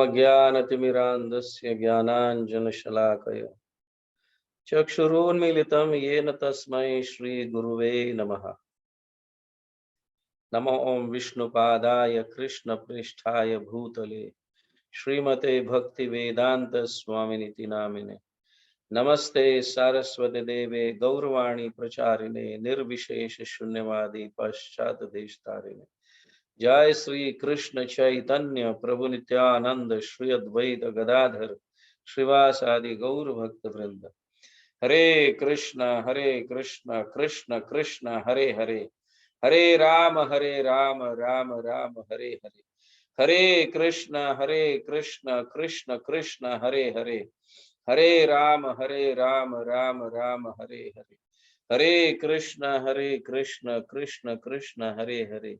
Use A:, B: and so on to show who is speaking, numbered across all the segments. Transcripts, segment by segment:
A: ज्ञानतिमिरान्धस्य ज्ञानाञ्जनशलाकया चक्षुरुन्मीलितं येन तस्मै श्रीगुरुवे नमः। नमो ओं विष्णुपादाय कृष्णप्रेष्ठाय भूतले श्रीमते भक्तिवेदांत स्वामिनिति नामिने। नमस्ते सारस्वती देवे गौरवाणी प्रचारिणे निर्विशेष शून्यवादी पश्चात देशतारिणे। जय श्री कृष्ण चैतन्य प्रभु नित्यानंद श्री अद्वैत गदाधर श्रीवासादि गौर भक्त वृंद। हरे कृष्ण कृष्ण कृष्ण हरे हरे, हरे राम राम राम हरे हरे। हरे कृष्ण कृष्ण कृष्ण हरे हरे, हरे राम राम राम हरे हरे। हरे कृष्ण कृष्ण कृष्ण हरे हरे,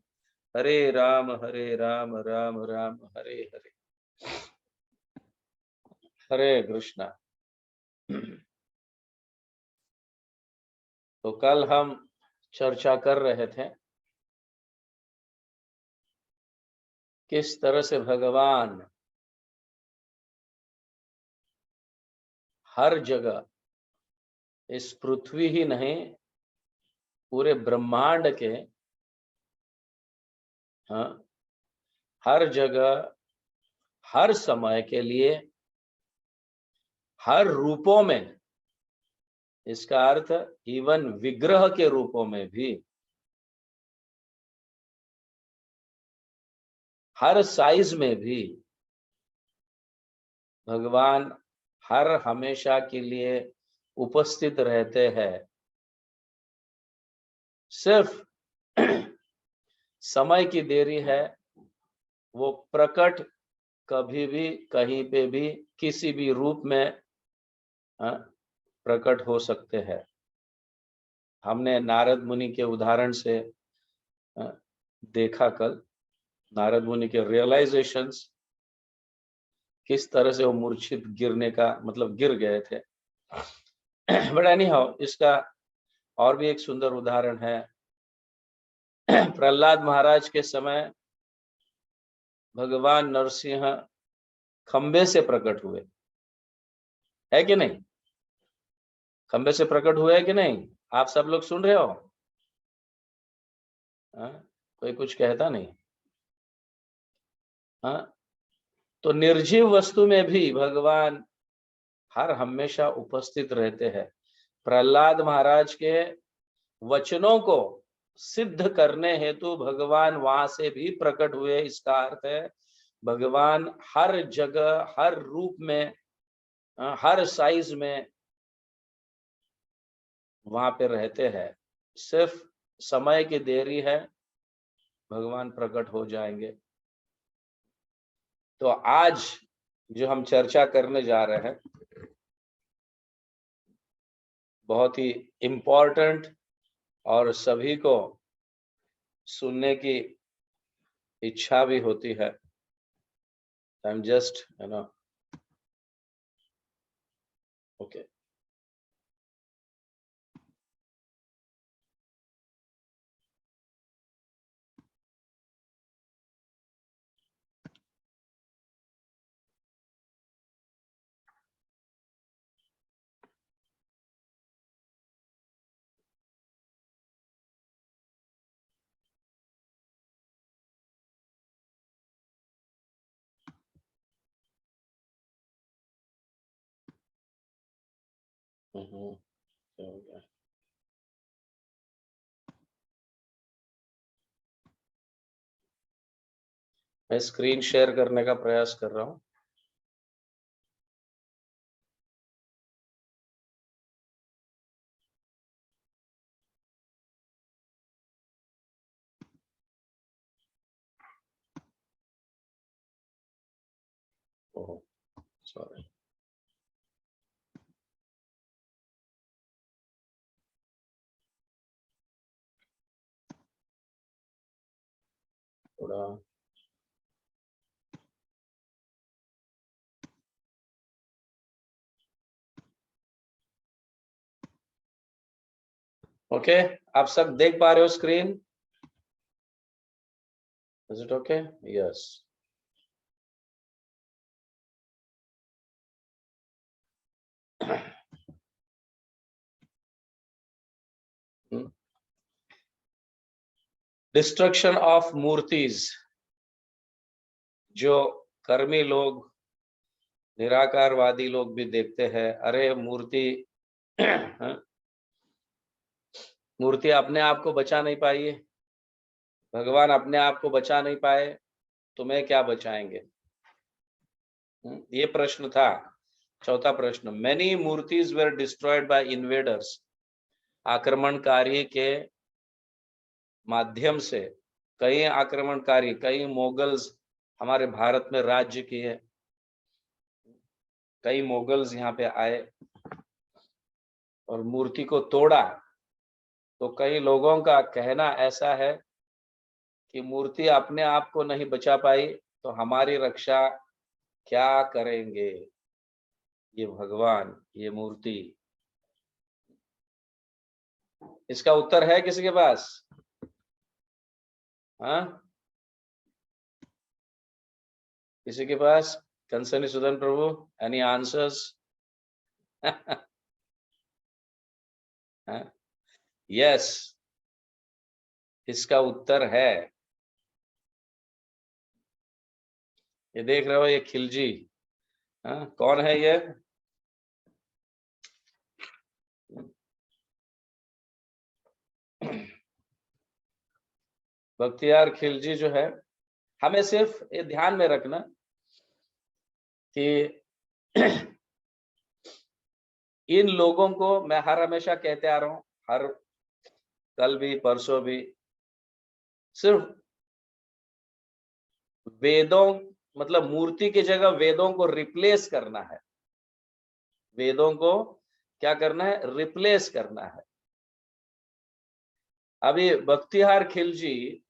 A: हरे राम राम राम हरे हरे। हरे कृष्णा। तो कल हम चर्चा कर रहे थे किस तरह से भगवान हर जगह, इस पृथ्वी ही नहीं पूरे ब्रह्मांड के हर जगह हर समय के लिए हर रूपों में, इसका अर्थ इवन विग्रह के रूपों में भी, हर साइज में भी भगवान हर हमेशा के लिए उपस्थित रहते हैं। सिर्फ समय की देरी है, वो प्रकट कभी भी कहीं पे भी किसी भी रूप में प्रकट हो सकते हैं। हमने नारद मुनि के उदाहरण से देखा कल, नारद मुनि के रियलाइजेशंस, किस तरह से वो मूर्छित गिरने का मतलब गिर गए थे। बट एनी हाउ, इसका और भी एक सुंदर उदाहरण है। प्रहलाद महाराज के समय भगवान नरसिंह खंबे से प्रकट हुए, है कि नहीं? खंबे से प्रकट हुए है कि नहीं? आप सब लोग सुन रहे हो? कोई कुछ कहता नहीं। तो निर्जीव वस्तु में भी भगवान हर हमेशा उपस्थित रहते हैं। प्रहलाद महाराज के वचनों को सिद्ध करने हेतु भगवान वहां से भी प्रकट हुए। इसका अर्थ है भगवान हर जगह, हर रूप में, हर साइज में वहां पे रहते हैं। सिर्फ समय की देरी है, भगवान प्रकट हो जाएंगे। तो आज जो हम चर्चा करने जा रहे हैं बहुत ही इम्पोर्टेंट और सभी को सुनने की इच्छा भी होती है। I am just okay. मैं स्क्रीन शेयर करने का प्रयास कर रहा हूं। Oh sorry. थोड़ा ओके। आप सब देख पा रहे हो screen? Is it okay? Yes. Destruction of मूर्तिज। जो कर्मी लोग, निराकारवादी लोग भी देखते हैं, अरे मूर्ति मूर्ति अपने आप को बचा नहीं पाई है, भगवान अपने आप को बचा नहीं पाए, तुम्हें क्या बचाएंगे? ये प्रश्न था। चौथा प्रश्न, मेनी मूर्तिज वेर डिस्ट्रॉयड बाय इन्वेडर्स। आक्रमणकारी के माध्यम से कई आक्रमणकारी, कई मोगल्स हमारे भारत में राज्य किए, कई मोगल्स यहाँ पे आए और मूर्ति को तोड़ा। तो कई लोगों का कहना ऐसा है कि मूर्ति अपने आप को नहीं बचा पाई तो हमारी रक्षा क्या करेंगे ये भगवान, ये मूर्ति? इसका उत्तर है किसी के पास? हाँ, किसी के पास? कंसर्नी सुदन प्रभु, एनी आंसर्स? यस, इसका उत्तर है, ये देख रहे हो, ये खिलजी। कौन है ये? बख्तियार खिलजी जो है, हमें सिर्फ ये ध्यान में रखना कि इन लोगों को मैं हर हमेशा कहते आ रहा हूं, हर कल भी परसों भी, सिर्फ वेदों, मतलब मूर्ति की जगह वेदों को रिप्लेस करना है। वेदों को क्या करना है? रिप्लेस करना है। अभी बख्तियार खिलजी,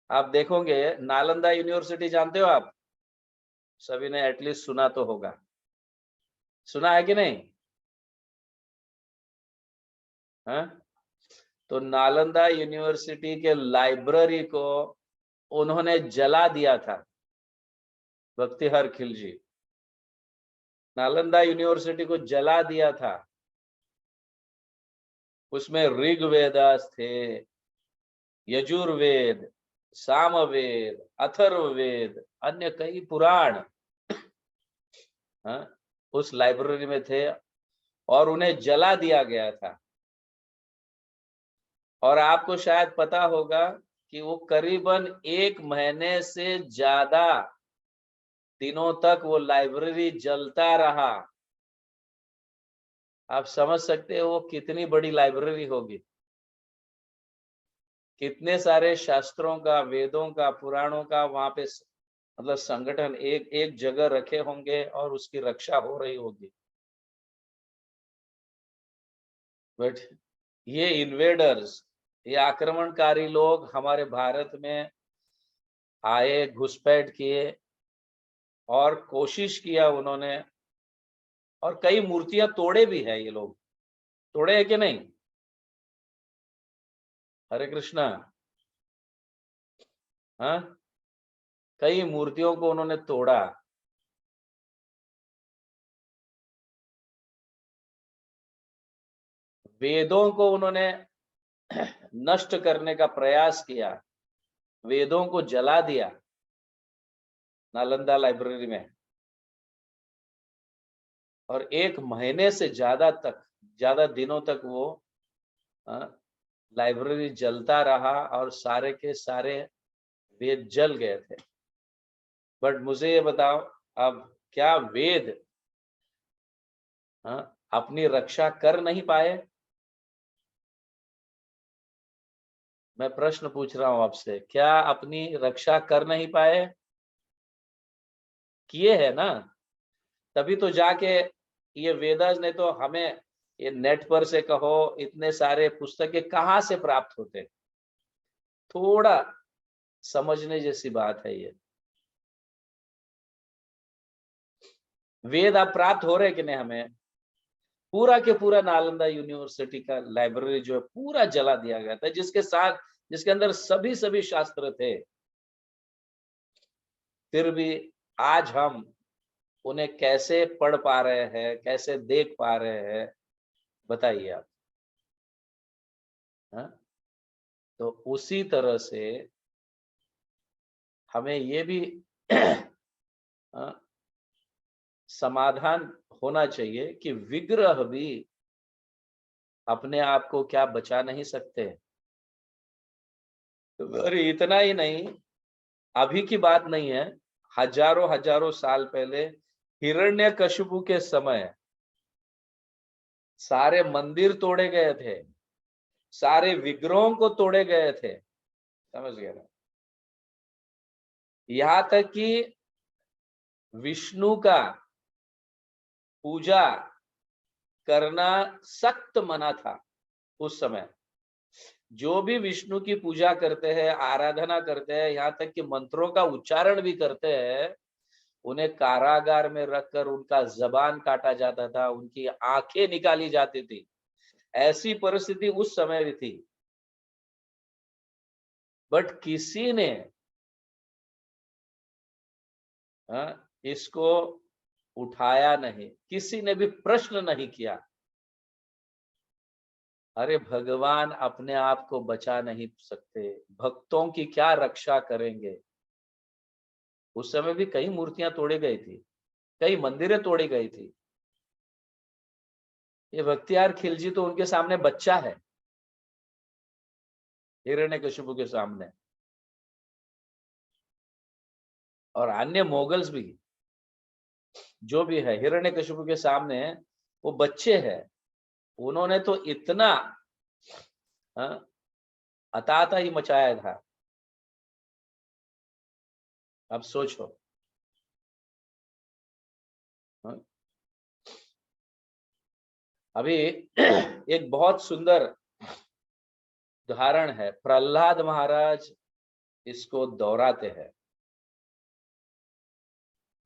A: आप देखोगे, नालंदा यूनिवर्सिटी जानते हो आप? सभी ने एटलीस्ट सुना तो होगा, सुना है कि नहीं? हाँ, तो नालंदा यूनिवर्सिटी के लाइब्रेरी को उन्होंने जला दिया था, बख्तियार खिलजी। नालंदा यूनिवर्सिटी को जला दिया था। उसमें ऋग्वेदास थे, यजुर्वेद, सामवेद, अथर्ववेद, अन्य कई पुराण उस लाइब्रेरी में थे और उन्हें जला दिया गया था। और आपको शायद पता होगा कि वो करीबन 1 महीने से ज्यादा दिनों तक वो लाइब्रेरी जलता रहा। आप समझ सकते हो वो कितनी बड़ी लाइब्रेरी होगी, कितने सारे शास्त्रों का, वेदों का, पुराणों का वहां पे मतलब संगठन एक एक जगह रखे होंगे और उसकी रक्षा हो रही होगी। बट ये इन्वेडर्स, ये आक्रमणकारी लोग हमारे भारत में आए, घुसपैठ किए और कोशिश किया उन्होंने, और कई मूर्तियां तोड़े भी है। ये लोग तोड़े है कि नहीं? हरे कृष्णा। हाँ, कई मूर्तियों को उन्होंने तोड़ा। वेदों को उन्होंने नष्ट करने का प्रयास किया, वेदों को जला दिया नालंदा लाइब्रेरी में। और 1 महीने से ज्यादा दिनों तक वो लाइब्रेरी जलता रहा और सारे के सारे वेद जल गए थे। बट मुझे ये बताओ, अब क्या वेद अपनी रक्षा कर नहीं पाए? मैं प्रश्न पूछ रहा हूं आपसे, क्या अपनी रक्षा कर नहीं पाए? किए है ना, तभी तो जाके ये वेदास, ने तो हमें ये नेट पर से कहो, इतने सारे पुस्तकें कहाँ से प्राप्त होते? थोड़ा समझने जैसी बात है ये। वेद अब प्राप्त हो रहे कि नहीं हमें? पूरा के पूरा नालंदा यूनिवर्सिटी का लाइब्रेरी जो है पूरा जला दिया गया था, जिसके अंदर सभी शास्त्र थे। फिर भी आज हम उन्हें कैसे पढ़ पा रहे हैं, कैसे देख पा रहे हैं, बताइए आप। हाँ? तो उसी तरह से हमें ये भी समाधान होना चाहिए कि विग्रह भी अपने आप को क्या बचा नहीं सकते। और इतना ही नहीं, अभी की बात नहीं है, हजारों हजारों साल पहले हिरण्यकशिपु के समय सारे मंदिर तोड़े गए थे, सारे विग्रहों को तोड़े गए थे, समझ गए ना। यहां तक कि विष्णु का पूजा करना सख्त मना था उस समय। जो भी विष्णु की पूजा करते हैं, आराधना करते हैं, यहाँ तक कि मंत्रों का उच्चारण भी करते हैं, उन्हें कारागार में रखकर उनका जबान काटा जाता था, उनकी आंखें निकाली जाती थी। ऐसी परिस्थिति उस समय भी थी। बट किसी ने इसको उठाया नहीं, किसी ने भी प्रश्न नहीं किया। अरे भगवान अपने आप को बचा नहीं सकते, भक्तों की क्या रक्षा करेंगे। उस समय भी कई मूर्तियां तोड़ी गई थी, कई मंदिरें तोड़ी गई थी। ये बख्तियार खिलजी तो उनके सामने बच्चा है, हिरण्यकशिपु के सामने। और अन्य मोगल्स भी जो भी है, हिरण्यकशिपु के सामने वो बच्चे हैं। उन्होंने तो इतना अताता ही मचाया था। अब सोचो। अभी एक बहुत सुंदर उदाहरण है, प्रहलाद महाराज इसको दोहराते हैं।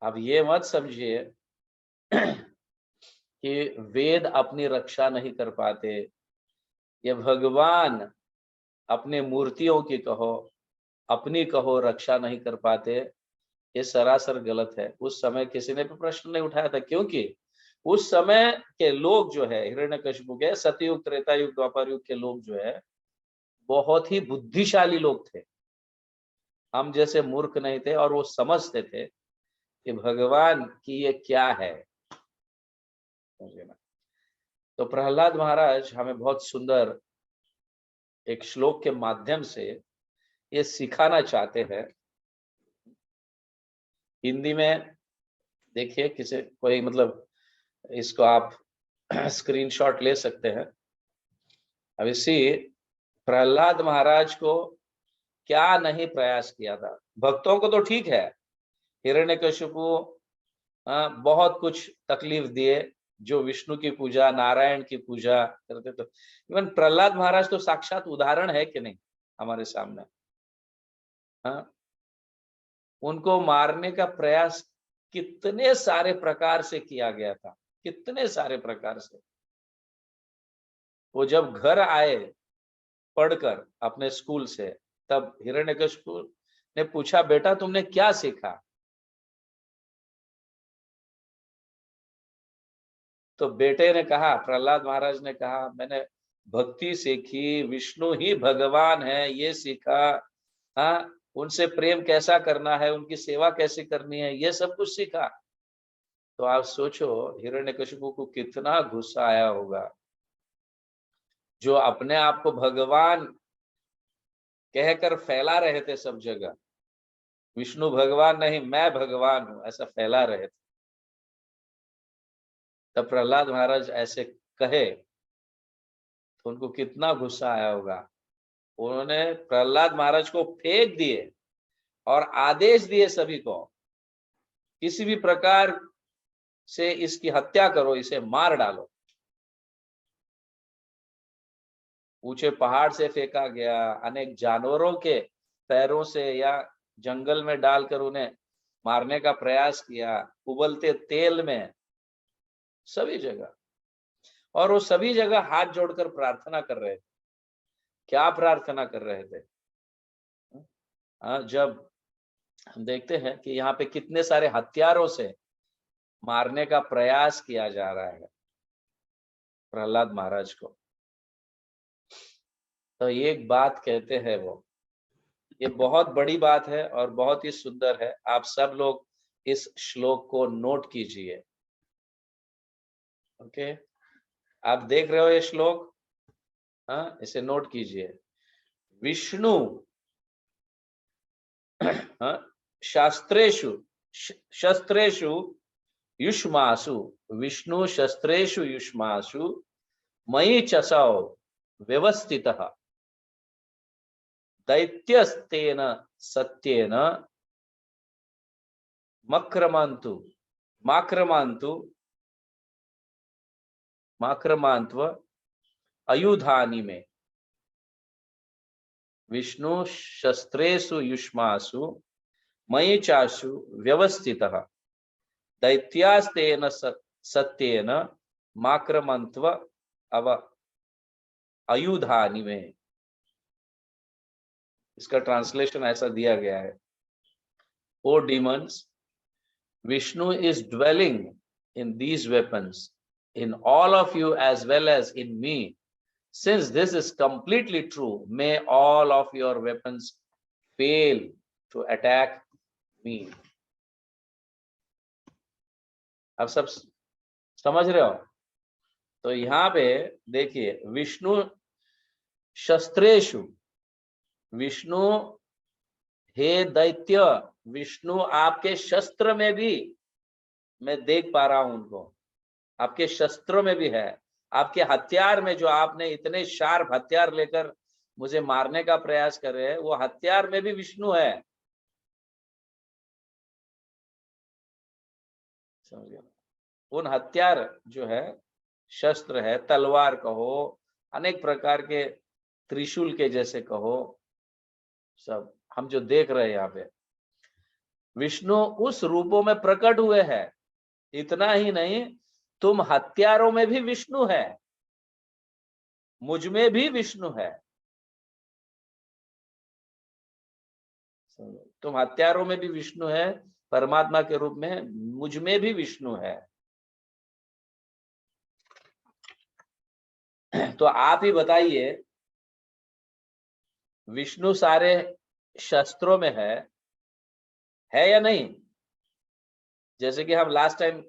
A: अब ये मत समझिए कि वेद अपनी रक्षा नहीं कर पाते, ये भगवान अपने मूर्तियों की कहो, अपनी कहो रक्षा नहीं कर पाते, ये सरासर गलत है। उस समय किसी ने भी प्रश्न नहीं उठाया था, क्योंकि उस समय के लोग जो है, हिरण्यकशिपु के सतयुग, त्रेता युग, द्वापर युग के लोग जो है, बहुत ही बुद्धिशाली लोग थे। हम जैसे मूर्ख नहीं थे, और वो समझते थे कि भगवान की ये क्या है। तो प्रहलाद महाराज हमें बहुत सुंदर एक श्लोक के माध्यम से ये सिखाना चाहते हैं। हिंदी में देखिए, किसी कोई मतलब इसको आप स्क्रीनशॉट ले सकते हैं। अब इसी प्रहलाद महाराज को क्या नहीं प्रयास किया था। भक्तों को तो ठीक है, हिरण्यकशिपु बहुत कुछ तकलीफ दिए, जो विष्णु की पूजा, नारायण की पूजा करते। तो इवन प्रहलाद महाराज तो साक्षात उदाहरण है कि नहीं हमारे सामने। हाँ, उनको मारने का प्रयास कितने सारे प्रकार से किया गया था, कितने सारे प्रकार से। वो जब घर आए पढ़कर अपने स्कूल से, तब हिरण्यकशिपु ने पूछा, बेटा तुमने क्या सीखा? तो बेटे ने कहा, प्रहलाद महाराज ने कहा, मैंने भक्ति सीखी, विष्णु ही भगवान है ये सीखा। हाँ, उनसे प्रेम कैसा करना है, उनकी सेवा कैसे करनी है, ये सब कुछ सीखा। तो आप सोचो हिरण्यकशिपु को कितना गुस्सा आया होगा, जो अपने आप को भगवान कहकर फैला रहे थे सब जगह। विष्णु भगवान नहीं, मैं भगवान हूं, ऐसा फैला रहे थे। तब प्रहलाद महाराज ऐसे कहे तो उनको कितना गुस्सा आया होगा। उन्होंने प्रहलाद महाराज को फेंक दिए और आदेश दिए सभी को, किसी भी प्रकार से इसकी हत्या करो, इसे मार डालो। ऊंचे पहाड़ से फेंका गया, अनेक जानवरों के पैरों से या जंगल में डालकर उन्हें मारने का प्रयास किया, उबलते तेल में, सभी जगह। और वो सभी जगह हाथ जोड़कर प्रार्थना कर रहे थे। क्या प्रार्थना कर रहे थे? जब हम देखते हैं कि यहाँ पे कितने सारे हथियारों से मारने का प्रयास किया जा रहा है प्रहलाद महाराज को। तो ये एक बात कहते हैं वो, ये बहुत बड़ी बात है और बहुत ही सुंदर है। आप सब लोग इस श्लोक को नोट कीजिए। ओके, आप देख रहे हो ये श्लोक, हाँ, इसे नोट कीजिए। विष्णु हाँ, शास्त्रेषु शस्त्रेषु युष्मासु, विष्णु शस्त्रेषु युष्मासु मयि चसौ व्यवस्थितः दैत्यस्तेन सत्येन मक्रमान्तु माक्रमान्तु माक्रमान्त्व अयुधानि में। विष्णु शस्त्रेषु युष्मासु मयि चासु व्यवस्थितः दैत्यास्तेन सत्येन माक्रमन्त्व अव अयुधानि में। इसका ट्रांसलेशन ऐसा दिया गया है, ओ demons, Vishnu is dwelling in these weapons, in all of you as well as in me. Since this is completely true, may all of your weapons fail to attack me. अब सब समझ रहे हो? तो यहाँ पे देखिए, विष्णु शस्त्रेषु, विष्णु हे दैत्य, विष्णु आपके शस्त्र में भी, मैं देख पा रहा हूं उनको, आपके शस्त्रों में भी है, आपके हथियार में, जो आपने इतने शार्प हथियार लेकर मुझे मारने का प्रयास कर रहे हैं, वो हथियार में भी विष्णु है। समझिए, उन हथियार जो है, शस्त्र है, तलवार कहो, अनेक प्रकार के त्रिशूल के जैसे कहो, सब हम जो देख रहे हैं यहाँ पे, विष्णु उस रूपों में प्रकट हुए हैं। इतना ही नहीं, तुम हत्यारों में भी विष्णु है, मुझ में भी विष्णु है। तुम हत्यारों में भी विष्णु है परमात्मा के रूप में, मुझ में भी विष्णु है। तो आप ही बताइए, विष्णु सारे शस्त्रों में है या नहीं? जैसे कि हम लास्ट टाइम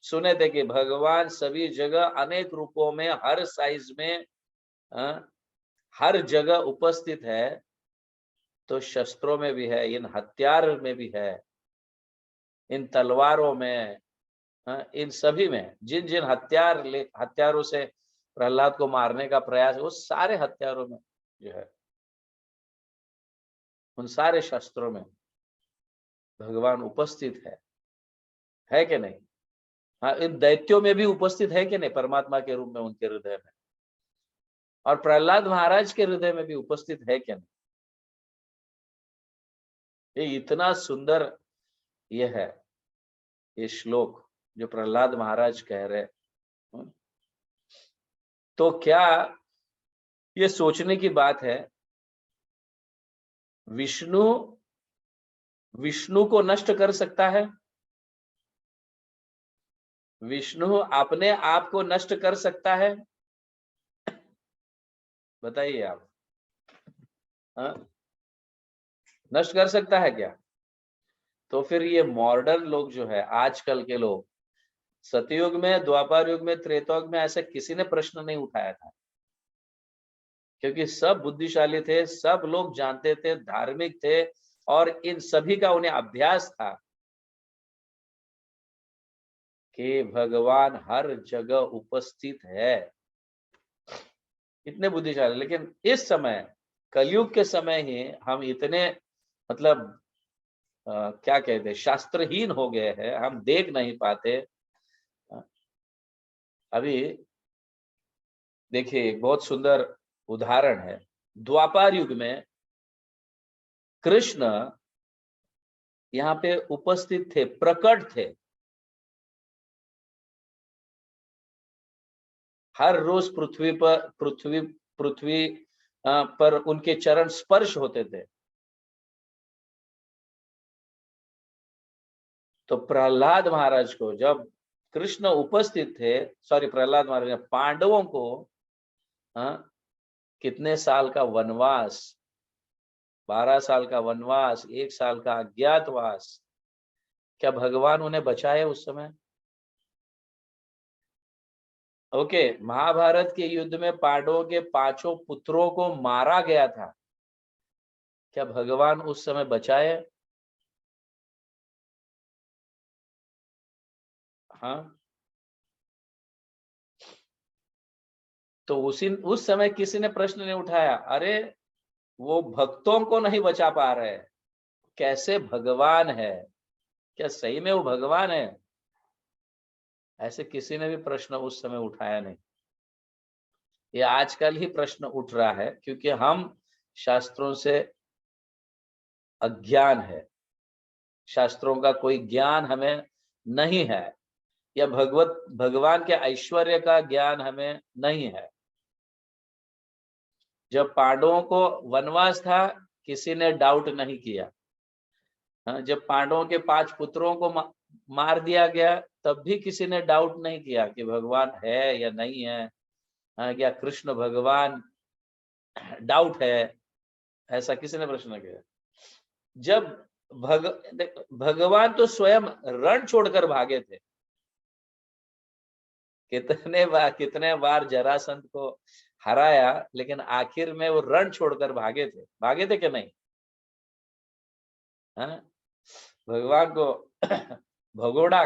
A: सुने थे कि भगवान सभी जगह अनेक रूपों में, हर साइज में, हर जगह उपस्थित है। तो शस्त्रों में भी है, इन हथियार में भी है, इन तलवारों में, इन सभी में, जिन जिन हथियारों से प्रहलाद को मारने का प्रयास, वो सारे हथियारों में जो है, उन सारे शस्त्रों में भगवान उपस्थित है कि नहीं? हाँ, इन दैत्यों में भी उपस्थित है कि नहीं परमात्मा के रूप में उनके हृदय में, और प्रहलाद महाराज के हृदय में भी उपस्थित है कि नहीं? ये इतना सुंदर ये है, ये श्लोक जो प्रहलाद महाराज कह रहे हैं। तो क्या ये सोचने की बात है, विष्णु विष्णु को नष्ट कर सकता है? विष्णु अपने आप को नष्ट कर सकता है? बताइए आप, नष्ट कर सकता है क्या? तो फिर ये मॉडर्न लोग जो है, आजकल के लोग, सतयुग में, द्वापर युग में, त्रेता युग में ऐसे किसी ने प्रश्न नहीं उठाया था, क्योंकि सब बुद्धिशाली थे, सब लोग जानते थे, धार्मिक थे, और इन सभी का उन्हें अभ्यास था कि भगवान हर जगह उपस्थित है। इतने बुद्धिशाली। लेकिन इस समय, कलयुग के समय ही हम इतने, मतलब क्या कहते हैं, शास्त्रहीन हो गए हैं, हम देख नहीं पाते। अभी देखिए, एक बहुत सुंदर उदाहरण है, द्वापर युग में कृष्ण यहाँ पे उपस्थित थे, प्रकट थे। हर रोज पृथ्वी पर उनके चरण स्पर्श होते थे। तो प्रहलाद महाराज को जब कृष्ण उपस्थित थे, सॉरी प्रहलाद महाराज ने पांडवों को कितने साल का वनवास, 12 साल का वनवास, 1 साल का अज्ञातवास, क्या भगवान उन्हें बचाए उस समय? ओके, महाभारत के युद्ध में पांडवों के 5 पुत्रों को मारा गया था, क्या भगवान उस समय बचाए? हाँ, तो उस समय किसी ने प्रश्न नहीं उठाया, अरे वो भक्तों को नहीं बचा पा रहे, कैसे भगवान है, क्या सही में वो भगवान है? ऐसे किसी ने भी प्रश्न उस समय उठाया नहीं। ये आजकल ही प्रश्न उठ रहा है क्योंकि हम शास्त्रों से अज्ञान है, शास्त्रों का कोई ज्ञान हमें नहीं है, या भगवान के ऐश्वर्य का ज्ञान हमें नहीं है। जब पांडवों को वनवास था, किसी ने डाउट नहीं किया। जब पांडवों के 5 पुत्रों को मार दिया गया, तब भी किसी ने डाउट नहीं किया कि भगवान है या नहीं है, क्या कृष्ण भगवान डाउट है, ऐसा किसी ने प्रश्न किया? जब भगवान तो स्वयं रण छोड़कर भागे थे, कितने बार जरासंध को हराया, लेकिन आखिर में वो रण छोड़कर भागे थे कि नहीं? हाँ? भगवान को भगोड़ा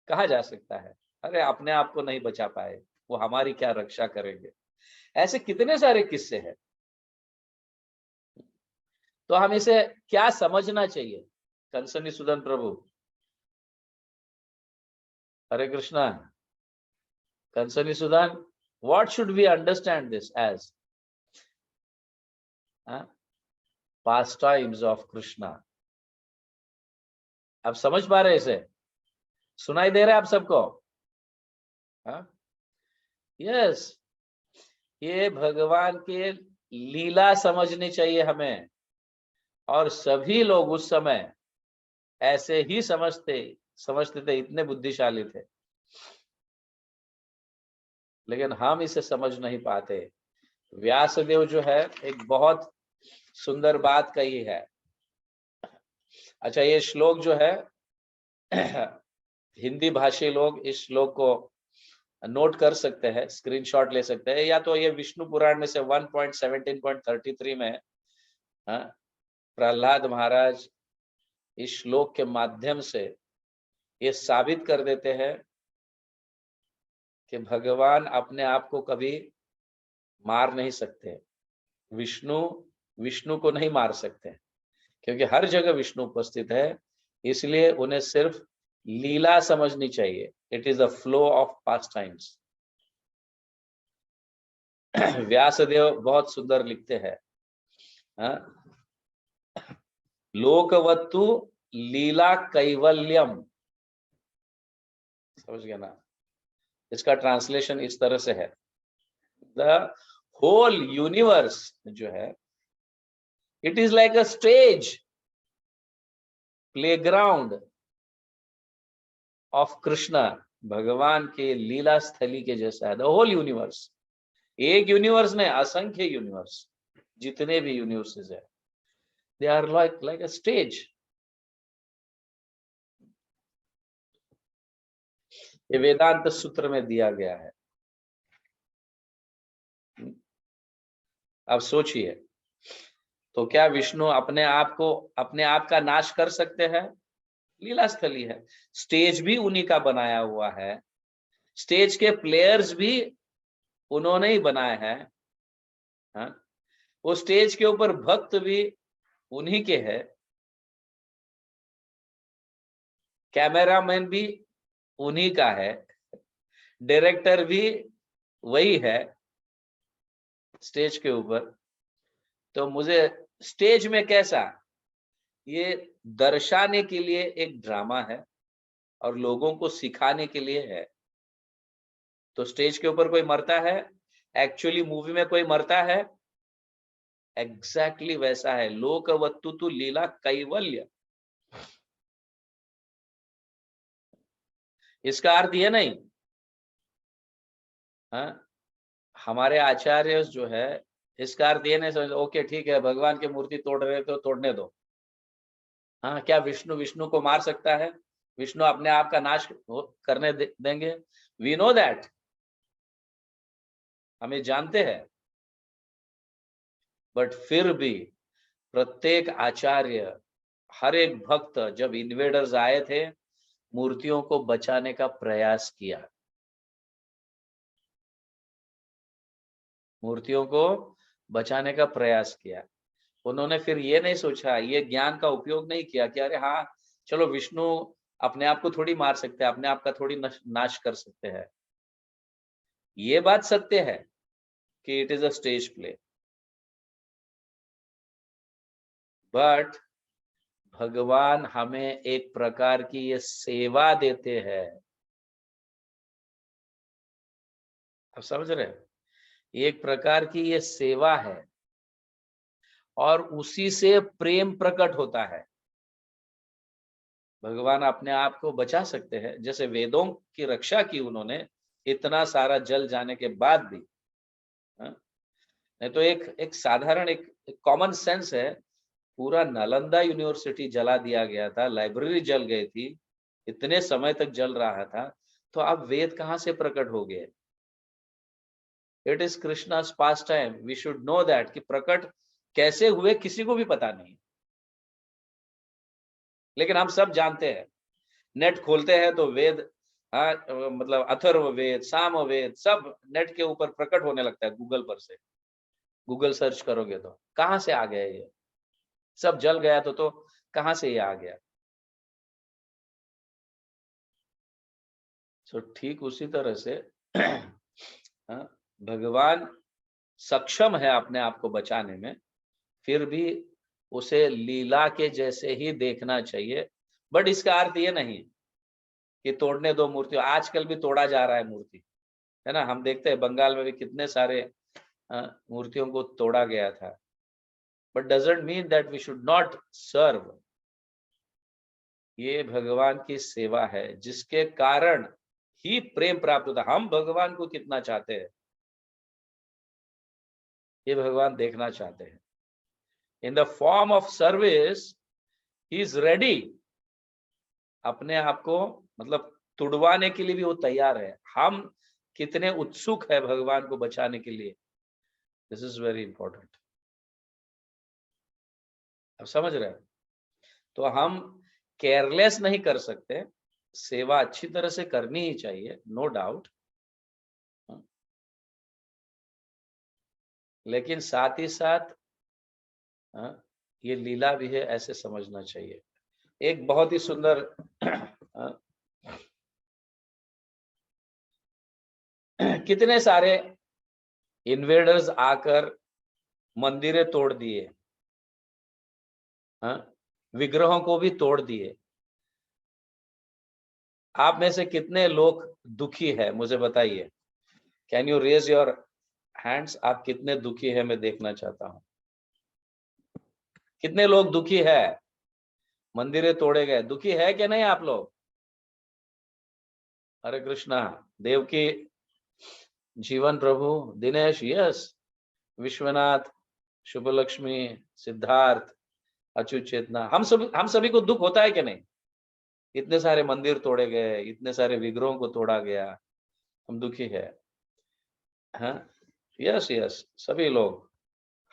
A: कहा जा सकता है? अरे अपने आप को नहीं बचा पाए, वो हमारी क्या रक्षा करेंगे? ऐसे कितने सारे किस्से हैं। तो हम इसे क्या समझना चाहिए? कंसनी सुदन प्रभु, हरे Krishna. कंसनी Sudan, what should we understand this as? Pastimes of Krishna. आप समझ पा रहे इसे? सुनाई दे रहा है आप सबको? यस, ये भगवान के लीला समझनी चाहिए हमें, और सभी लोग उस समय ऐसे ही समझते थे, इतने बुद्धिशाली थे, लेकिन हम इसे समझ नहीं पाते। व्यासदेव जो है एक बहुत सुंदर बात कही है। अच्छा, ये श्लोक जो है हिंदी भाषी लोग इस श्लोक को नोट कर सकते हैं, स्क्रीनशॉट ले सकते हैं, या तो ये विष्णु पुराण में से 1.17.33 में प्रहलाद महाराज इस श्लोक के माध्यम से ये साबित कर देते हैं कि भगवान अपने आप को कभी मार नहीं सकते, विष्णु को नहीं मार सकते, क्योंकि हर जगह विष्णु उपस्थित है, इसलिए उन्हें सिर्फ लीला समझनी चाहिए। It is the flow of past times. Vyasadev बहुत सुंदर लिखते हैं, लोकवत्तु लीला कैवल्यम, समझ गया ना? इसका ट्रांसलेशन इस तरह से है, द होल यूनिवर्स जो है, it is like a stage, playground of Krishna, भगवान के लीला स्थली के जैसा है। द होल यूनिवर्स, एक यूनिवर्स ने, असंख्य यूनिवर्स, जितने भी यूनिवर्सेस है, they are like a stage. ये वेदांत सूत्र में दिया गया है। अब सोचिए, तो क्या विष्णु अपने आप का नाश कर सकते हैं? लीला स्थली है, स्टेज भी उन्हीं का बनाया हुआ है, स्टेज के प्लेयर्स भी उन्होंने ही बनाए हैं, वो स्टेज के ऊपर भक्त भी उन्हीं के हैं, कैमरामैन भी उन्हीं का है, डायरेक्टर भी वही है स्टेज के ऊपर। तो मुझे स्टेज में कैसा, ये दर्शाने के लिए एक ड्रामा है और लोगों को सिखाने के लिए है। तो स्टेज के ऊपर कोई मरता है, एक्चुअली मूवी में कोई मरता है, एग्जैक्टली वैसा है। लोकवत्तु तु लीला कैवल्य, इसका अर्थ ये नहीं, हाँ, हमारे आचार्य जो है, इसका अर्थ ये नहीं समझ ओके ठीक है भगवान की मूर्ति तोड़ रहे तो तोड़ने दो। हाँ, क्या विष्णु विष्णु को मार सकता है? विष्णु अपने आप का नाश करने देंगे? वी नो दैट, हमें जानते हैं, बट फिर भी प्रत्येक आचार्य, हर एक भक्त जब इन्वेडर्स आए थे, मूर्तियों को बचाने का प्रयास किया, मूर्तियों को बचाने का प्रयास किया। उन्होंने फिर ये नहीं सोचा, ये ज्ञान का उपयोग नहीं किया कि अरे हाँ चलो विष्णु अपने आप को थोड़ी मार सकते हैं, अपने आप का थोड़ी नाश कर सकते हैं। ये बात सत्य है कि it is a stage play, but भगवान हमें एक प्रकार की ये सेवा देते हैं। आप समझ रहे हैं? एक प्रकार की ये सेवा है और उसी से प्रेम प्रकट होता है। भगवान अपने आप को बचा सकते हैं, जैसे वेदों की रक्षा की उन्होंने, इतना सारा जल जाने के बाद भी। हाँ? नहीं तो एक एक साधारण एक कॉमन सेंस है, पूरा नालंदा यूनिवर्सिटी जला दिया गया था, लाइब्रेरी जल गई थी, इतने समय तक जल रहा था, तो अब वेद कहां से प्रकट हो गए? It is Krishna's pastime, we should know that कि प्रकट कैसे हुए किसी को भी पता नहीं, लेकिन हम सब जानते हैं। नेट खोलते हैं तो वेद, हाँ, मतलब अथर्व वेद, साम वेद, सब नेट के ऊपर प्रकट होने लगता है गूगल पर से। गूगल सर्च करोगे तो कहां से आ गया ये? सब जल गया तो कहां से ये आ गया? सो ठीक उसी तरह से हाँ, भगवान सक्षम है अपने आप को बचाने में, फिर भी उसे लीला के जैसे ही देखना चाहिए। बट इसका अर्थ ये नहीं कि तोड़ने दो मूर्ति, आजकल भी तोड़ा जा रहा है मूर्ति, है ना? हम देखते हैं बंगाल में भी कितने सारे मूर्तियों को तोड़ा गया था, but doesn't mean that we should not serve. ये भगवान की सेवा है जिसके कारण ही प्रेम प्राप्त होता। हम भगवान को कितना चाहते हैं, ये भगवान देखना चाहते हैं। In the form of service he is ready, अपने आप को मतलब तुड़वाने के लिए भी वो तैयार है। हम कितने उत्सुक है भगवान को बचाने के लिए, दिस इज वेरी इंपॉर्टेंट। आप समझ रहे हैं? तो हम केयरलेस नहीं कर सकते, सेवा अच्छी तरह से करनी ही चाहिए, नो डाउट, लेकिन साथ ही साथ ये लीला भी है ऐसे समझना चाहिए। एक बहुत ही सुंदर कितने सारे इन्वेडर्स आकर मंदिरें तोड़ दिए, विग्रहों को भी तोड़ दिए। आप में से कितने लोग दुखी है मुझे बताइए? Can you raise your hands? आप कितने दुखी है, मैं देखना चाहता हूं। कितने लोग दुखी है? मंदिरें तोड़े गए, दुखी है कि नहीं आप लोग? हरे कृष्णा। देवकी, जीवन प्रभु, दिनेश, यस, विश्वनाथ, शुभलक्ष्मी, सिद्धार्थ, अच्युत चेतना, हम सभी को दुख होता है कि नहीं? इतने सारे मंदिर तोड़े गए, इतने सारे विग्रहों को तोड़ा गया, हम दुखी है। हाँ, यस यस, सभी लोग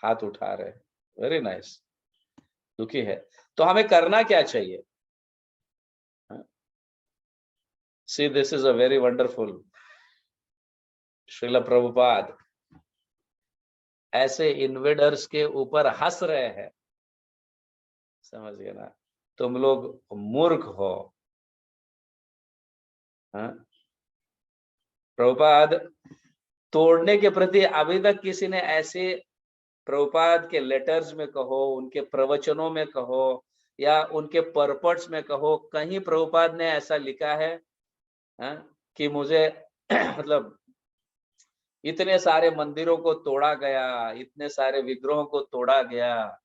A: हाथ उठा रहे, वेरी नाइस, दुखी है। तो हमें करना क्या चाहिए? See this is a very wonderful, Srila Prabhupada ऐसे इन्वेडर्स के ऊपर हंस रहे हैं, समझ गए ना? तुम लोग मूर्ख हो। प्रभुपाद तोड़ने के प्रति अभी तक किसी ने ऐसे प्रभुपाद के लेटर्स में कहो, उनके प्रवचनों में कहो, या उनके परपट्स में कहो, कहीं प्रभुपाद ने ऐसा लिखा है कि मुझे मतलब इतने सारे मंदिरों को तोड़ा गया, इतने सारे विग्रहों को तोड़ा गया,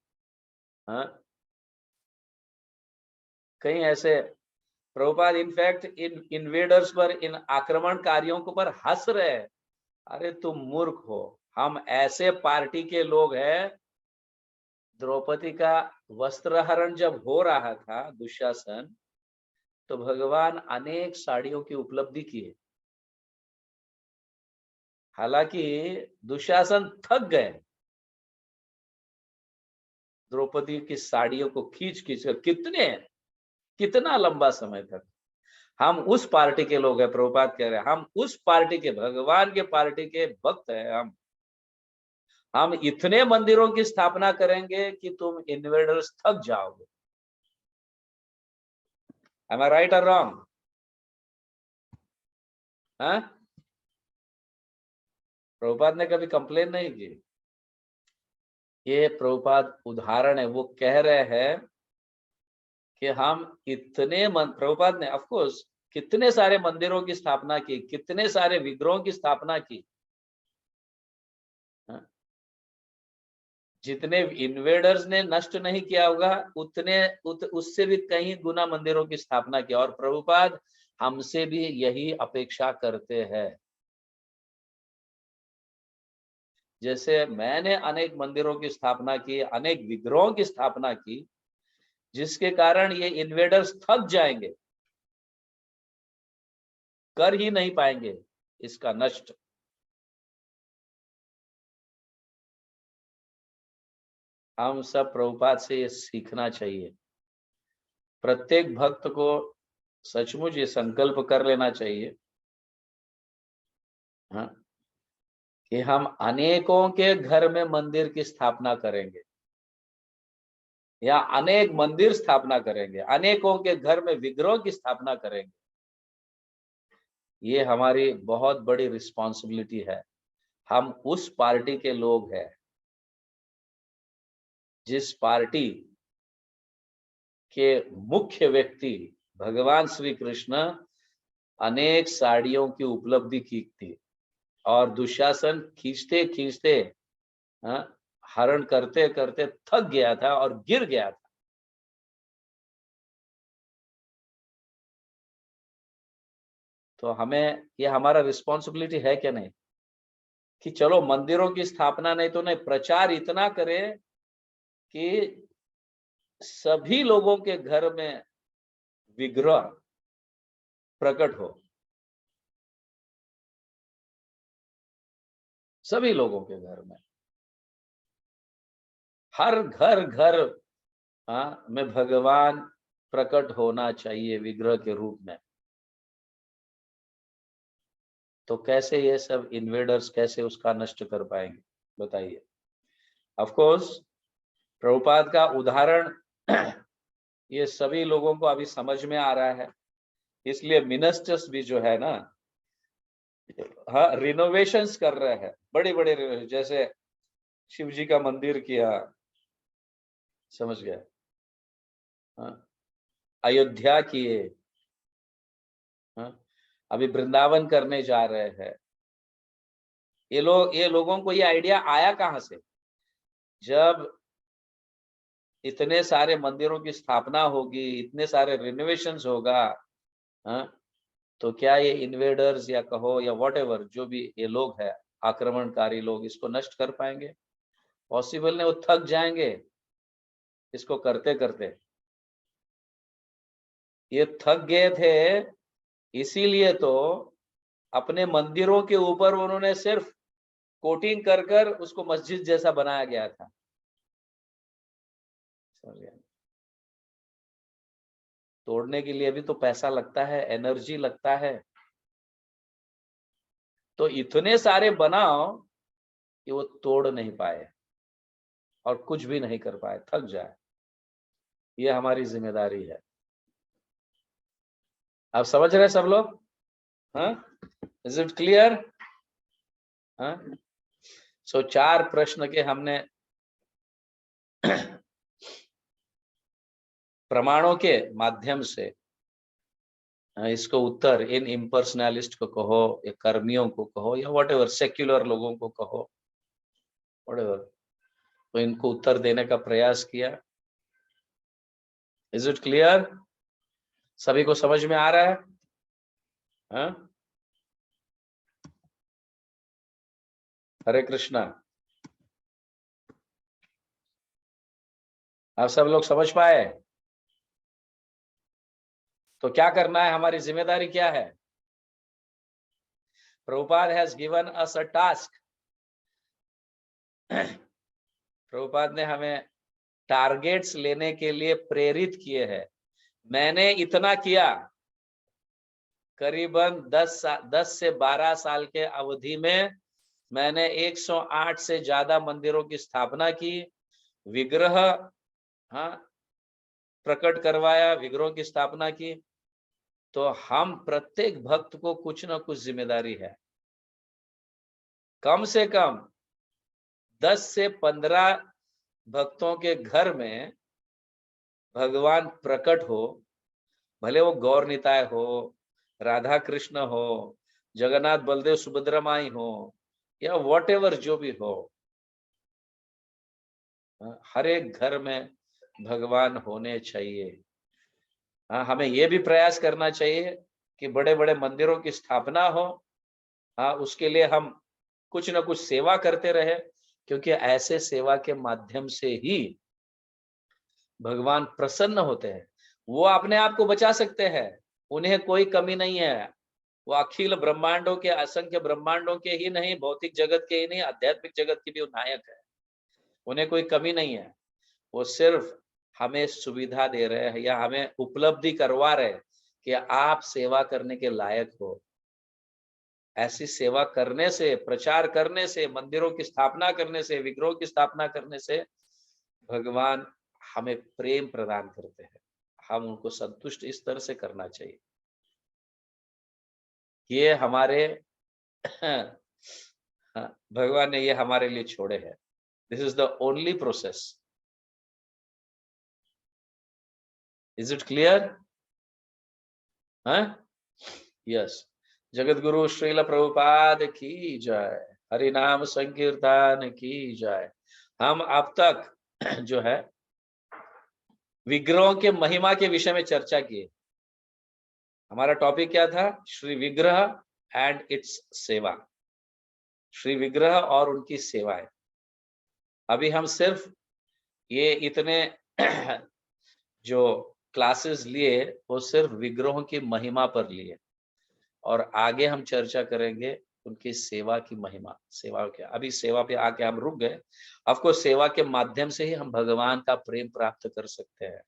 A: कहीं ऐसे प्रभुपाद इनफैक्ट इन इन्वेडर्स पर, इन आक्रमणकारियों के ऊपर हंस रहे हैं। अरे तुम मूर्ख हो, हम ऐसे पार्टी के लोग हैं। द्रौपदी का वस्त्रहरण जब हो रहा था दुशासन, तो भगवान अनेक साड़ियों की उपलब्धि किए। हालांकि दुशासन थक गए द्रौपदी की साड़ियों को खींच खींच कर, कितना लंबा समय तक। हम उस पार्टी के लोग हैं, प्रभुपाद कह रहे हैं, हम उस पार्टी के, भगवान के पार्टी के भक्त हैं। हम इतने मंदिरों की स्थापना करेंगे कि तुम इन्वेडर्स थक जाओगे। Am I right or wrong? हाँ, प्रभुपाद ने कभी कंप्लेन नहीं की। ये प्रभुपाद उदाहरण है, वो कह रहे हैं कि हम इतने प्रभुपाद ने ऑफ कोर्स कितने सारे मंदिरों की स्थापना की, कितने सारे विग्रहों की स्थापना की। हाँ? जितने इन्वेडर्स ने नष्ट नहीं किया होगा, उससे भी कहीं गुना मंदिरों की स्थापना की। और प्रभुपाद हमसे भी यही अपेक्षा करते हैं। जैसे मैंने अनेक मंदिरों की स्थापना की, अनेक विग्रहों की स्थापना की, जिसके कारण ये इन्वेडर्स थक जाएंगे, कर ही नहीं पाएंगे इसका नष्ट। हम सब प्रभुपाद से ये सीखना चाहिए। प्रत्येक भक्त को सचमुच ये संकल्प कर लेना चाहिए, हाँ, कि हम अनेकों के घर में मंदिर की स्थापना करेंगे, या अनेक मंदिर स्थापना करेंगे, अनेकों के घर में विग्रह की स्थापना करेंगे। ये हमारी बहुत बड़ी रिस्पॉन्सिबिलिटी है। हम उस पार्टी के लोग हैं जिस पार्टी के मुख्य व्यक्ति भगवान श्री कृष्ण अनेक साड़ियों की उपलब्धि की थी, और दुशासन खींचते खींचते, हरण करते करते थक गया था और गिर गया था। तो हमें, ये हमारा रिस्पॉन्सिबिलिटी है क्या नहीं, कि चलो मंदिरों की स्थापना नहीं तो नहीं, प्रचार इतना करें कि सभी लोगों के घर में विग्रह प्रकट हो, सभी लोगों के घर में, हर घर घर में भगवान प्रकट होना चाहिए विग्रह के रूप में। तो कैसे ये सब इन्वेडर्स कैसे उसका नष्ट कर पाएंगे, बताइए। ऑफ कोर्स प्रभुपाद का उदाहरण ये सभी लोगों को अभी समझ में आ रहा है, इसलिए मिनिस्टर्स भी जो है ना, हाँ, रिनोवेशंस कर रहे हैं, बड़े बड़े, जैसे शिव जी का मंदिर किया, समझ गए, हाँ, अयोध्या किए, हाँ, अभी वृंदावन करने जा रहे हैं। ये लोगों को ये आइडिया आया कहां से? जब इतने सारे मंदिरों की स्थापना होगी, इतने सारे रिनोवेशंस होगा, हाँ, तो क्या ये इन्वेडर्स या कहो या व्हाटएवर जो भी ये लोग हैं, आक्रमणकारी लोग, इसको नष्ट कर पाएंगे? पॉसिबल नहीं, वो थक जाएंगे इसको करते करते। ये थक गए थे, इसीलिए तो अपने मंदिरों के ऊपर उन्होंने सिर्फ कोटिंग कर कर उसको मस्जिद जैसा बनाया गया था। तोड़ने के लिए भी तो पैसा लगता है, एनर्जी लगता है। तो इतने सारे बनाओ कि वो तोड़ नहीं पाए और कुछ भी नहीं कर पाए, थक जाए। ये हमारी जिम्मेदारी है। आप समझ रहे हैं सब लोग? हाँ, इज इट क्लियर? हाँ, सो 4 प्रश्न के हमने प्रमाणों के माध्यम से इसको उत्तर, इन इम्पर्सनलिस्ट को कहो या कर्मियों को कहो या व्हाटएवर, सेक्युलर लोगों को कहो, व्हाटएवर, तो इनको उत्तर देने का प्रयास किया। Is it clear? सभी को समझ में आ रहा है? हाँ? हरे कृष्णा। आप सब लोग समझ पाए? तो क्या करना है, हमारी जिम्मेदारी क्या है? Prabhupada has given us a task. Prabhupada ने हमें टारगेट्स लेने के लिए प्रेरित किए हैं। मैंने इतना किया, करीबन 10 से 12 साल के अवधि में मैंने 108 से ज्यादा मंदिरों की स्थापना की, विग्रह हाँ प्रकट करवाया, विग्रहों की स्थापना की। तो हम प्रत्येक भक्त को कुछ ना कुछ जिम्मेदारी है। कम से कम 10 से 15 भक्तों के घर में भगवान प्रकट हो, भले वो गौर निताय हो, राधा कृष्ण हो, जगन्नाथ बलदेव सुभद्रा माई हो, या वॉटेवर जो भी हो, हर एक घर में भगवान होने चाहिए। हाँ, हमें ये भी प्रयास करना चाहिए कि बड़े बड़े मंदिरों की स्थापना हो। हाँ, उसके लिए हम कुछ ना कुछ सेवा करते रहे, क्योंकि ऐसे सेवा के माध्यम से ही भगवान प्रसन्न होते हैं। वो अपने आप को बचा सकते हैं, उन्हें कोई कमी नहीं है। वो अखिल ब्रह्मांडों के, असंख्य ब्रह्मांडों के ही नहीं, भौतिक जगत के ही नहीं, आध्यात्मिक जगत की भी नायक है। उन्हें कोई कमी नहीं है। वो सिर्फ हमें सुविधा दे रहे हैं या हमें उपलब्धि करवा रहे हैं कि आप सेवा करने के लायक हो। ऐसी सेवा करने से, प्रचार करने से, मंदिरों की स्थापना करने से, विग्रहों की स्थापना करने से भगवान हमें प्रेम प्रदान करते हैं। हम उनको संतुष्ट इस तरह से करना चाहिए। ये हमारे भगवान ने ये हमारे लिए छोड़े हैं। This is the only process. Is it clear? Yes. Jagat Guru Srila Prabhupada की जय। हरि नाम संकीर्तन की जय। हम अब तक जो है विग्रहों के महिमा के विषय में चर्चा किए। हमारा टॉपिक क्या था? श्री विग्रह एंड इट्स सेवा। श्री विग्रह और उनकी सेवाएं। अभी हम सिर्फ ये इतने जो क्लासेस लिए वो सिर्फ विग्रहों की महिमा पर लिए, और आगे हम चर्चा करेंगे उनकी सेवा की महिमा। सेवा क्या, अभी सेवा पे आके हम रुक गए। आपको सेवा के माध्यम से ही हम भगवान का प्रेम प्राप्त कर सकते हैं।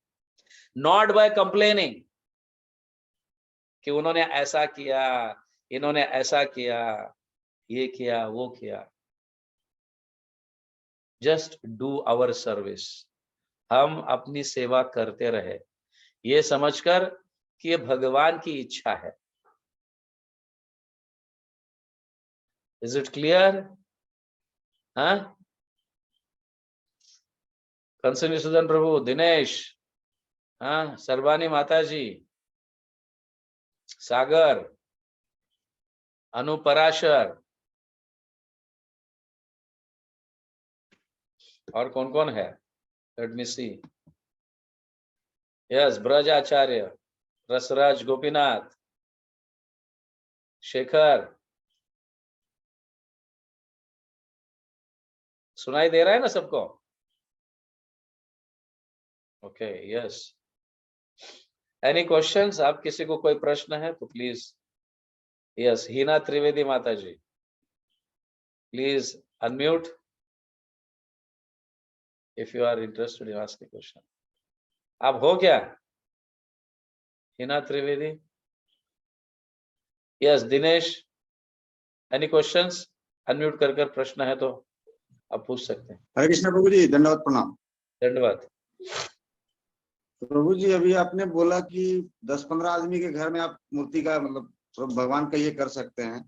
A: नॉट बाय कंप्लेनिंग कि उन्होंने ऐसा किया, इन्होंने ऐसा किया, ये किया, वो किया। Just do our service. हम अपनी सेवा करते रहे, ये समझकर कि ये भगवान की इच्छा है। Is it clear? हाँ, कंसन विशोधन प्रभु, दिनेश, हाँ, सर्वानी माता जी, सागर, अनुपराशर, और कौन कौन है? लेट मी सी। यस, ब्रज आचार्य, रसराज गोपीनाथ, शेखर। सुनाई दे रहा है ना सबको? Okay, yes. Any questions? आप किसी को कोई प्रश्न है तो प्लीज। यस, हीना त्रिवेदी माता जी, please unmute if you are interested in asking question. आप हो क्या Hina Trivedi? Yes, Dinesh, any questions? Unmute कर प्रश्न है तो आप पूछ सकते हैं।
B: हरे कृष्ण प्रभु जी, दंडवत प्रणाम।
A: धन्यवाद।
B: प्रभु जी, अभी आपने बोला कि 10-15 आदमी के घर में आप मूर्ति का मतलब भगवान का ये कर सकते हैं।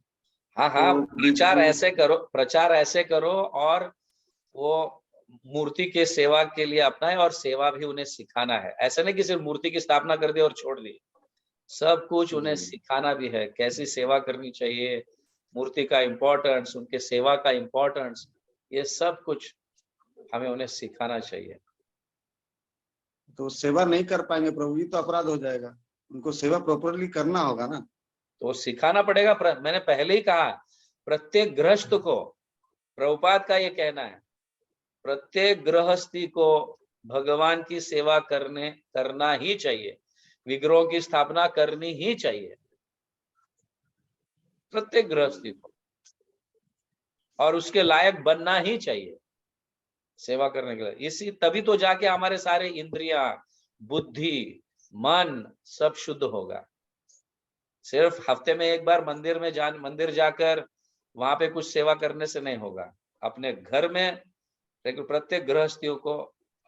A: हाँ हाँ,
B: तो
A: विचार ऐसे करो, प्रचार ऐसे करो, और वो मूर्ति के सेवा के लिए अपनाए, और सेवा भी उन्हें सिखाना है। ऐसे नहीं कि सिर्फ मूर्ति की स्थापना कर दी और छोड़ दी। सब कुछ उन्हें सिखाना भी है, कैसी सेवा करनी चाहिए, मूर्ति का इम्पोर्टेंस, उनके सेवा का इम्पोर्टेंस, ये सब कुछ हमें उन्हें सिखाना चाहिए।
B: तो सेवा नहीं कर पाएंगे प्रभु जी तो अपराध हो जाएगा। उनको सेवा प्रॉपरली करना होगा ना।
A: तो सिखाना पड़ेगा। मैंने पहले ही कहा, प्रत्येक गृहस्थ को, प्रभुपाद का ये कहना है, प्रत्येक गृहस्थी को भगवान की सेवा करना ही चाहिए, विग्रहों की स्थापना करनी ही चाहिए, प्रत्येक गृहस्थी को, और उसके लायक बनना ही चाहिए सेवा करने के लिए। इसी तभी तो जाके हमारे सारे इंद्रियां, बुद्धि, मन सब शुद्ध होगा। सिर्फ हफ्ते में एक बार मंदिर जाकर वहां पे कुछ सेवा करने से नहीं होगा। अपने घर में, लेकिन प्रत्येक गृहस्थियों को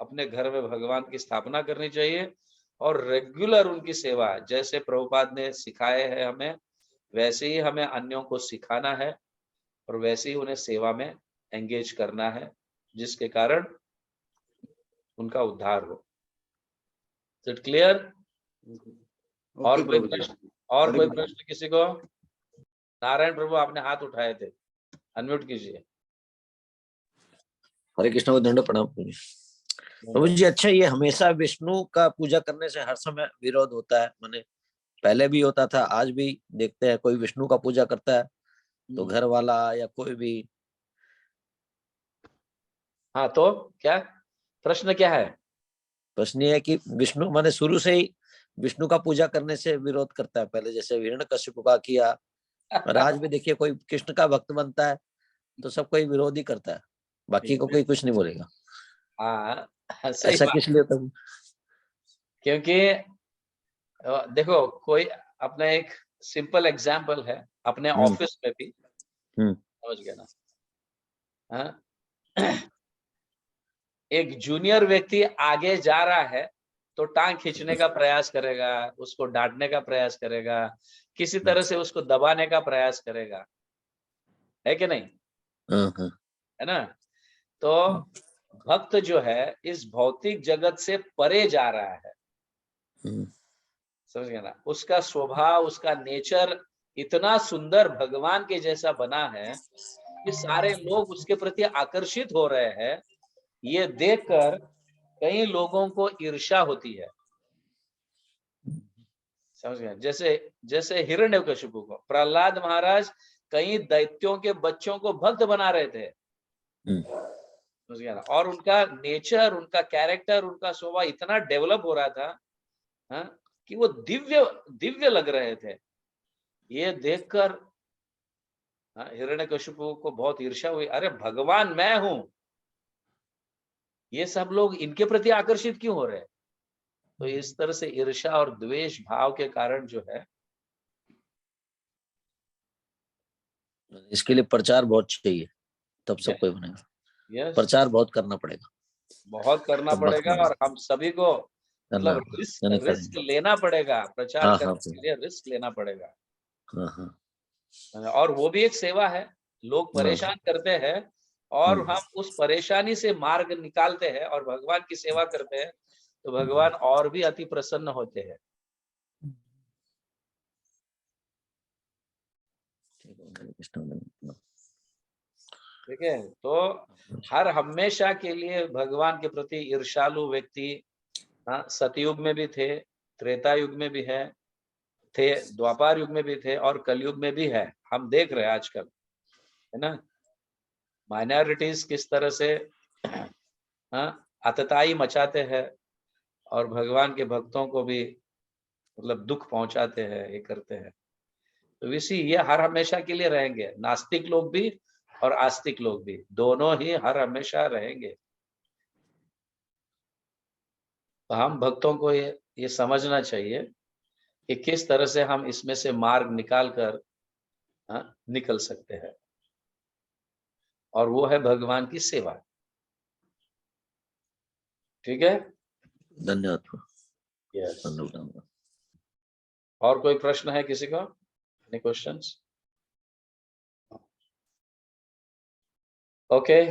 A: अपने घर में भगवान की स्थापना करनी चाहिए और रेगुलर उनकी सेवा, जैसे प्रभुपाद ने सिखाए हैं हमें, वैसे ही हमें अन्यों को सिखाना है और वैसे ही उन्हें सेवा में एंगेज करना है, जिसके कारण उनका उद्धार हो। It clear? और
B: ओके
A: कोई
B: प्रभु जी।
A: प्रश्न? और
B: हरे
A: कोई
B: कृष्ण।
A: प्रश्न किसी को? नारायण प्रभु, आपने हाथ उठाए थे, अनम्यूट कीजिए।
C: हरे कृष्ण को दंड प्रणाम प्रभु जी। प्रभु जी, अच्छा, ये हमेशा विष्णु का पूजा करने से हर समय विरोध होता है? माने पहले भी होता था, आज भी देखते हैं कोई विष्णु का पूजा करता है तो घर वाला या कोई भी।
A: हाँ, तो क्या प्रश्न क्या है?
C: प्रश्न ये है कि विष्णु माने शुरू से ही विष्णु का पूजा करने से विरोध करता है, पहले जैसे हिरण्यकश्यप का किया, और आज भी देखिए कोई कृष्ण का भक्त बनता है तो सब कोई विरोध ही करता है, बाकी को कोई कुछ नहीं बोलेगा।
A: हाँ, सही
C: ऐसा
A: बात।
C: किस लिए होता है?
A: क्योंकि देखो, कोई अपना एक सिंपल एग्जाम्पल है, अपने ऑफिस में भी, समझ गए ना? हाँ? एक जूनियर व्यक्ति आगे जा रहा है तो टांग खींचने का प्रयास करेगा, उसको डांटने का प्रयास करेगा, किसी तरह से उसको दबाने का प्रयास करेगा, है कि नहीं? है ना? तो भक्त जो है इस भौतिक जगत से परे जा रहा है, समझ गए ना? उसका स्वभाव, उसका नेचर इतना सुंदर भगवान के जैसा बना है कि सारे लोग उसके प्रति आकर्षित हो रहे हैं। ये देखकर कई लोगों को ईर्ष्या होती है, समझ गए? जैसे जैसे हिरण्यकशिपु को प्रहलाद महाराज कई दैत्यों के बच्चों को भक्त बना रहे थे, समझ गया ना? और उनका नेचर, उनका कैरेक्टर, उनका स्वभाव इतना डेवलप हो रहा था, हाँ, कि वो दिव्य दिव्य लग रहे थे। ये देखकर हिरण्यकशिपु को बहुत ईर्ष्या हुई, अरे भगवान मैं हूं, ये सब लोग इनके प्रति आकर्षित क्यों हो रहे हैं? तो इस तरह से ईर्ष्या और द्वेष भाव के कारण जो है,
C: इसके लिए प्रचार बहुत चाहिए, तब सब कोई बनेगा।
A: यस,
C: प्रचार बहुत करना पड़ेगा,
A: बहुत करना
C: तब भक्त
A: पड़ेगा, और हम सभी को मतलब
C: बनेगा।
A: रिस्क लेना पड़ेगा, प्रचार
C: हाँ
A: करने के लिए रिस्क लेना पड़ेगा।
C: हाँ।
A: और वो भी एक सेवा है। लोग परेशान करते हैं और हम उस परेशानी से मार्ग निकालते हैं और भगवान की सेवा करते हैं, तो भगवान और भी अति प्रसन्न होते हैं। ठीक है? तो हर हमेशा के लिए भगवान के प्रति ईर्ष्यालु व्यक्ति, हाँ, सतयुग में भी थे, त्रेता युग में भी थे, द्वापर युग में भी थे और कलयुग में भी है। हम देख रहे हैं आजकल, है ना, माइनॉरिटीज किस तरह से आतताई मचाते हैं और भगवान के भक्तों को भी मतलब दुख पहुंचाते हैं, ये करते हैं। तो इसी ये हर हमेशा के लिए रहेंगे, नास्तिक लोग भी और आस्तिक लोग भी, दोनों ही हर हमेशा रहेंगे। तो हम भक्तों को ये समझना चाहिए कि किस तरह से हम इसमें से मार्ग निकाल कर निकल सकते हैं, और वो है भगवान की सेवा। ठीक है?
C: धन्यवाद।
A: यस। और कोई प्रश्न है किसी का? Any questions? ओके।